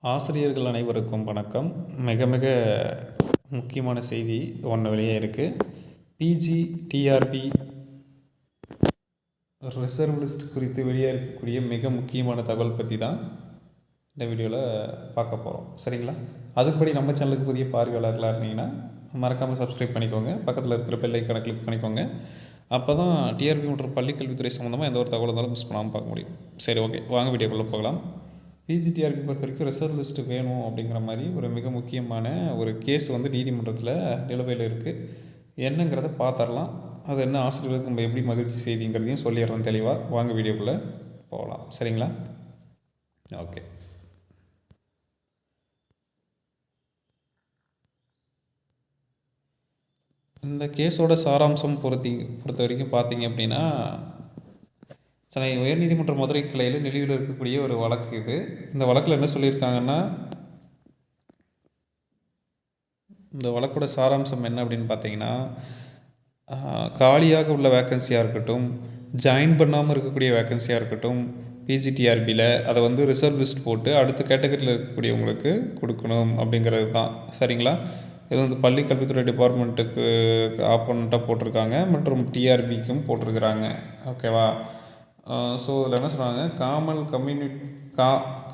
ஆசிரியர்கள் அனைவருக்கும் வணக்கம். மிக மிக முக்கியமான செய்தி ஒன்று வெளியே இருக்குது. பிஜி டிஆர்பி ரிசர்வ் லிஸ்ட் குறித்து வெளியே இருக்கக்கூடிய மிக முக்கியமான தகவல் பற்றி தான் இந்த வீடியோவில் பார்க்க போகிறோம். சரிங்களா? அதுபடி நம்ம சேனலுக்கு புதிய பார்வையாளர்களாக இருந்தீங்கன்னா மறக்காமல் சப்ஸ்கிரைப் பண்ணிக்கோங்க. பக்கத்தில் இருக்கிற பெல் ஐக்கானை கிளிக் பண்ணிக்கோங்க. அப்போ தான் டிஆர்பி மற்றும் பள்ளிக்கல்வித்துறை சம்மந்தமாக எந்த ஒரு தகவல் இருந்தாலும் மிஸ் பண்ணாமல் பார்க்க முடியும். சரி, ஓகே, வாங்க வீடியோக்குள்ளே போகலாம். பிஜிடிஆர்பி பொறுத்த வரைக்கும் ரிசர்வ் லிஸ்ட்டு வேணும் அப்படிங்கிற மாதிரி ஒரு மிக முக்கியமான ஒரு கேஸ் வந்து நீதிமன்றத்தில் நிலுவையில் இருக்குது. என்னங்கிறத பார்த்துடலாம். அது என்ன ஆசிரியர்களுக்கு நம்ம எப்படி மகிழ்ச்சி செய்திங்கிறதையும் சொல்லிடுறோம் தெளிவாக. வாங்க வீடியோக்குள்ளே போகலாம். சரிங்களா? ஓகே. இந்த கேஸோட சாராம்சம் பொறுத்த வரைக்கும் பார்த்தீங்க அப்படின்னா, சென்னை உயர்நீதிமன்ற மதுரை கிளையில் நிலுவையில் இருக்கக்கூடிய ஒரு வழக்கு இது. இந்த வழக்கில் என்ன சொல்லியிருக்காங்கன்னா, இந்த வழக்கோட சாராம்சம் என்ன அப்படின்னு பார்த்தீங்கன்னா, காலியாக உள்ள வேக்கன்சியாக இருக்கட்டும், ஜாயின் பண்ணாமல் இருக்கக்கூடிய வேக்கன்சியாக இருக்கட்டும், பிஜிடிஆர்பியில் அதை வந்து ரிசர்வ் லிஸ்ட் போட்டு அடுத்த கேட்டகரியில் இருக்கக்கூடியவங்களுக்கு கொடுக்கணும் அப்படிங்கிறது தான். சரிங்களா? இது வந்து பள்ளி கல்வித்துறை டிபார்ட்மெண்ட்டுக்கு ஆப்போனண்ட்டாக போட்டிருக்காங்க மற்றும் டிஆர்பிக்கும் போட்டிருக்கிறாங்க. ஓகேவா? ஸோ இதில் என்ன சொல்கிறாங்க,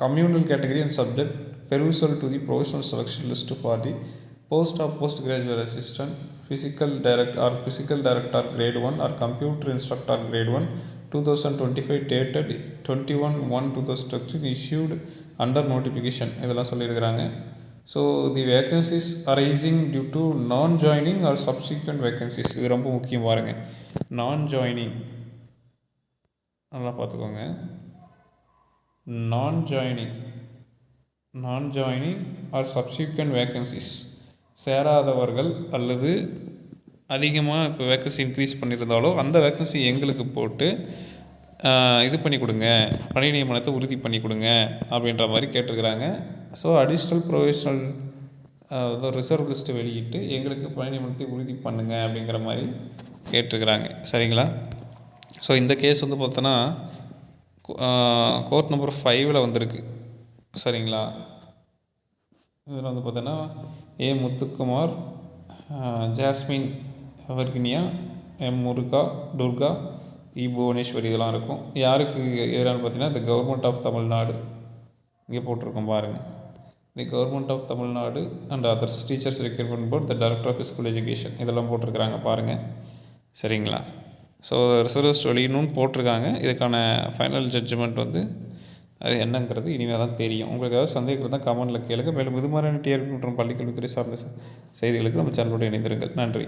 communal category and subject perusal to the professional selection list for the post of post graduate assistant physical director grade 1 or computer instructor grade 1 2025 dated 21/1/2020 issued under notification இதெல்லாம் சொல்லியிருக்கிறாங்க. So the vacancies arising due to non joining or subsequent vacancies, இது ரொம்ப முக்கியம் பாருங்கள். Non joining நல்லா பார்த்துக்கோங்க. Non joining or subsequent vacancies, சேராதவர்கள் அல்லது அதிகமாக இப்போ வேக்கன்சி இன்க்ரீஸ் பண்ணியிருந்தாலோ அந்த வேக்கன்சி எங்களுக்கு போட்டு இது பண்ணி கொடுங்க, பணி நியமனத்தை உறுதி பண்ணி கொடுங்க அப்படின்ற மாதிரி கேட்டிருக்கிறாங்க. So additional professional reserve list வெளியிட்டு எங்களுக்கு பணி நியமனத்தை உறுதி பண்ணுங்க அப்படிங்கிற மாதிரி கேட்டிருக்கிறாங்க. சரிங்களா? ஸோ இந்த கேஸ் வந்து பார்த்தோன்னா கோர்ட் நம்பர் 5 வந்திருக்கு. சரிங்களா? இதில் வந்து பார்த்தோன்னா ஏ முத்துக்குமார், ஜாஸ்மின் வர்கினியா, எம் முருகா, துர்கா, இ புவனேஸ்வரி இதெல்லாம் இருக்கும். யாருக்கு எதிரானு பார்த்தீங்கன்னா தி கவர்மெண்ட் ஆஃப் தமிழ்நாடு இங்கே போட்டிருக்கோம் பாருங்கள். The government of Tamil Nadu and others teachers recruitment board, the director of school education இதெல்லாம் போட்டிருக்கிறாங்க பாருங்கள். சரிங்களா? ஸோ ரிசர்வ் லிஸ்ட் வெளியிடணும்னு போட்டிருக்காங்க. இதுக்கான ஃபைனல் ஜட்ஜ்மெண்ட் வந்து அது என்னங்கிறது இனிமேல் தான் தெரியும். உங்களுக்கு ஏதாவது சந்தேகம் தான் கமெண்ட்டில் கேளுங்க. மேலும் இது மாதிரியான டிஆர்பி மற்றும் பள்ளிக்கல்வித்துறை சார்ந்த செய்திகளுக்கு நம்ம சேனலோடு இணைந்திருங்கள். நன்றி.